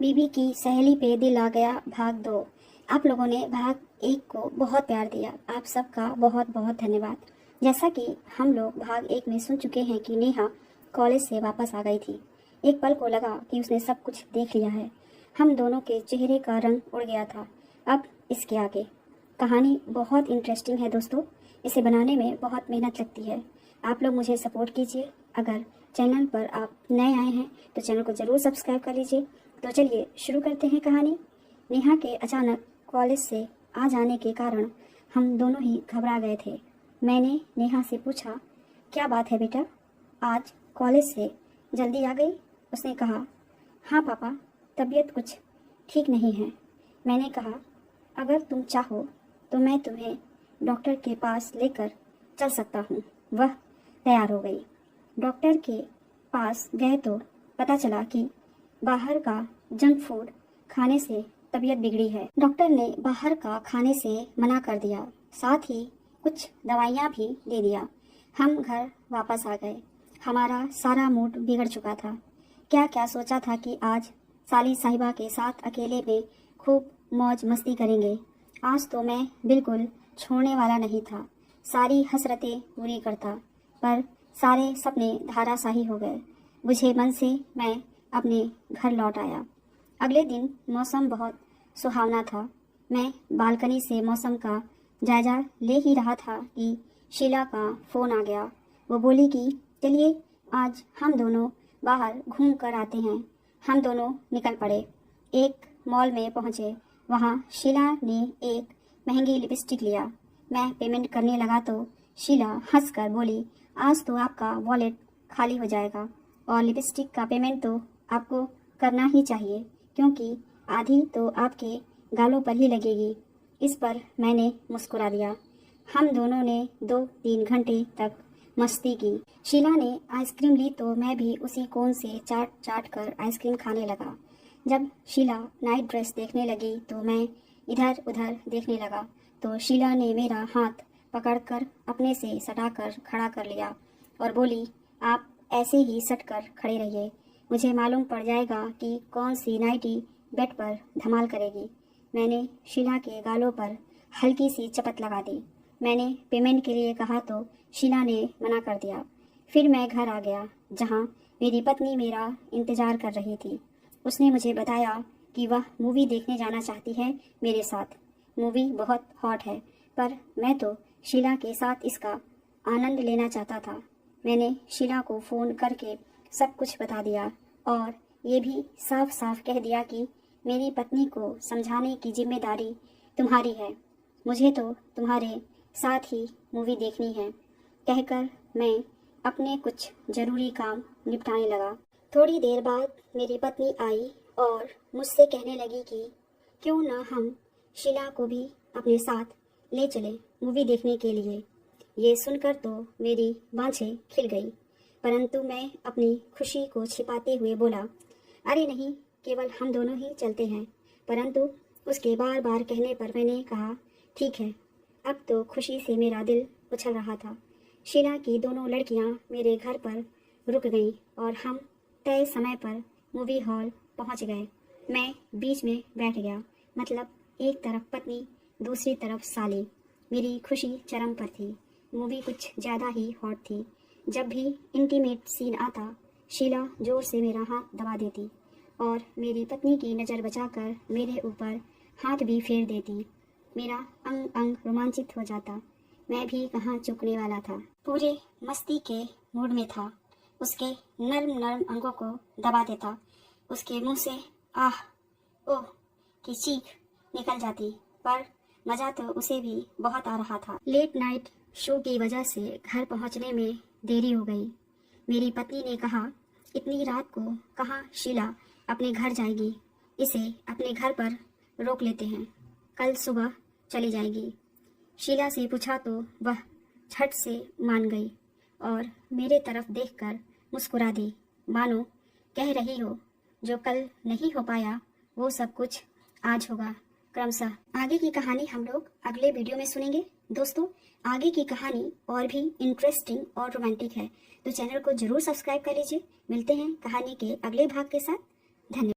बीबी की सहेली पे दिल आ गया भाग 2। आप लोगों ने भाग 1 को बहुत प्यार दिया, आप सबका बहुत बहुत धन्यवाद। जैसा कि हम लोग भाग 1 में सुन चुके हैं कि नेहा कॉलेज से वापस आ गई थी। एक पल को लगा कि उसने सब कुछ देख लिया है। हम दोनों के चेहरे का रंग उड़ गया था। अब इसके आगे कहानी बहुत इंटरेस्टिंग है दोस्तों। इसे बनाने में बहुत मेहनत लगती है। आप लोग मुझे सपोर्ट कीजिए। अगर चैनल पर आप नए आए हैं तो चैनल को ज़रूर सब्सक्राइब कर लीजिए। तो चलिए शुरू करते हैं कहानी। नेहा के अचानक कॉलेज से आ जाने के कारण हम दोनों ही घबरा गए थे। मैंने नेहा से पूछा, क्या बात है बेटा, आज कॉलेज से जल्दी आ गई? उसने कहा, हाँ पापा, तबीयत कुछ ठीक नहीं है। मैंने कहा, अगर तुम चाहो तो मैं तुम्हें डॉक्टर के पास लेकर चल सकता हूँ। वह तैयार हो गई। डॉक्टर के पास गए तो पता चला कि बाहर का जंक फूड खाने से तबीयत बिगड़ी है। डॉक्टर ने बाहर का खाने से मना कर दिया, साथ ही कुछ दवाइयाँ भी दे दिया। हम घर वापस आ गए। हमारा सारा मूड बिगड़ चुका था। क्या क्या सोचा था कि आज साली साहिबा के साथ अकेले में खूब मौज मस्ती करेंगे। आज तो मैं बिल्कुल छोड़ने वाला नहीं था। सारी हसरतें पूरी करता, पर सारे सपने धाराशाही हो गए। बुझे मन से मैं अपने घर लौट आया। अगले दिन मौसम बहुत सुहावना था। मैं बालकनी से मौसम का जायजा ले ही रहा था कि शीला का फ़ोन आ गया। वो बोली कि चलिए आज हम दोनों बाहर घूम कर आते हैं। हम दोनों निकल पड़े। एक मॉल में पहुँचे। वहाँ शीला ने एक महंगी लिपस्टिक लिया। मैं पेमेंट करने लगा तो शीला हंसकर बोली, आज तो आपका वॉलेट खाली हो जाएगा और लिपस्टिक का पेमेंट तो आपको करना ही चाहिए, क्योंकि आधी तो आपके गालों पर ही लगेगी। इस पर मैंने मुस्कुरा दिया। हम दोनों ने 2-3 घंटे तक मस्ती की। शीला ने आइसक्रीम ली तो मैं भी उसी कोन से चाट चाट कर आइसक्रीम खाने लगा। जब शीला नाइट ड्रेस देखने लगी तो मैं इधर उधर देखने लगा तो शीला ने मेरा हाथ पकड़कर अपने से सटाकर खड़ा कर लिया और बोली, आप ऐसे ही सट कर खड़े रहिए, मुझे मालूम पड़ जाएगा कि कौन सी नाइटी बेड पर धमाल करेगी। मैंने शीला के गालों पर हल्की सी चपत लगा दी। मैंने पेमेंट के लिए कहा तो शीला ने मना कर दिया। फिर मैं घर आ गया, जहाँ मेरी पत्नी मेरा इंतज़ार कर रही थी। उसने मुझे बताया कि वह मूवी देखने जाना चाहती है मेरे साथ। मूवी बहुत हॉट है, पर मैं तो शीला के साथ इसका आनंद लेना चाहता था। मैंने शीला को फ़ोन करके सब कुछ बता दिया और ये भी साफ साफ कह दिया कि मेरी पत्नी को समझाने की जिम्मेदारी तुम्हारी है। मुझे तो तुम्हारे साथ ही मूवी देखनी है। कहकर मैं अपने कुछ ज़रूरी काम निपटाने लगा। थोड़ी देर बाद मेरी पत्नी आई और मुझसे कहने लगी कि क्यों ना हम शीला को भी अपने साथ ले चले मूवी देखने के लिए। ये सुनकर तो मेरी बाँझें खिल गई, परंतु मैं अपनी खुशी को छिपाते हुए बोला, अरे नहीं, केवल हम दोनों ही चलते हैं। परंतु उसके बार बार कहने पर मैंने कहा, ठीक है। अब तो खुशी से मेरा दिल उछल रहा था। शीला की दोनों लड़कियां मेरे घर पर रुक गईं और हम तय समय पर मूवी हॉल पहुंच गए। मैं बीच में बैठ गया, मतलब एक तरफ पत्नी, दूसरी तरफ साली। मेरी खुशी चरम पर थी। मूवी कुछ ज़्यादा ही हॉट थी। जब भी इंटीमेट सीन आता, शीला जोर से मेरा हाथ दबा देती और मेरी पत्नी की नज़र बचाकर मेरे ऊपर हाथ भी फेर देती। मेरा अंग अंग रोमांचित हो जाता। मैं भी कहाँ चुकने वाला था, पूरे मस्ती के मूड में था। उसके नर्म नर्म अंगों को दबा देता। उसके मुंह से आह ओह की चीख निकल जाती, पर मज़ा तो उसे भी बहुत आ रहा था। लेट नाइट शो की वजह से घर पहुंचने में देरी हो गई। मेरी पत्नी ने कहा, इतनी रात को कहाँ शीला अपने घर जाएगी, इसे अपने घर पर रोक लेते हैं, कल सुबह चली जाएगी। शीला से पूछा तो वह झट से मान गई और मेरे तरफ देखकर मुस्कुरा दी, मानो कह रही हो, जो कल नहीं हो पाया वो सब कुछ आज होगा। क्रमशः आगे की कहानी हम लोग अगले वीडियो में सुनेंगे। दोस्तों, आगे की कहानी और भी इंटरेस्टिंग और रोमांटिक है, तो चैनल को जरूर सब्सक्राइब कर लीजिए। मिलते हैं कहानी के अगले भाग के साथ। धन्यवाद।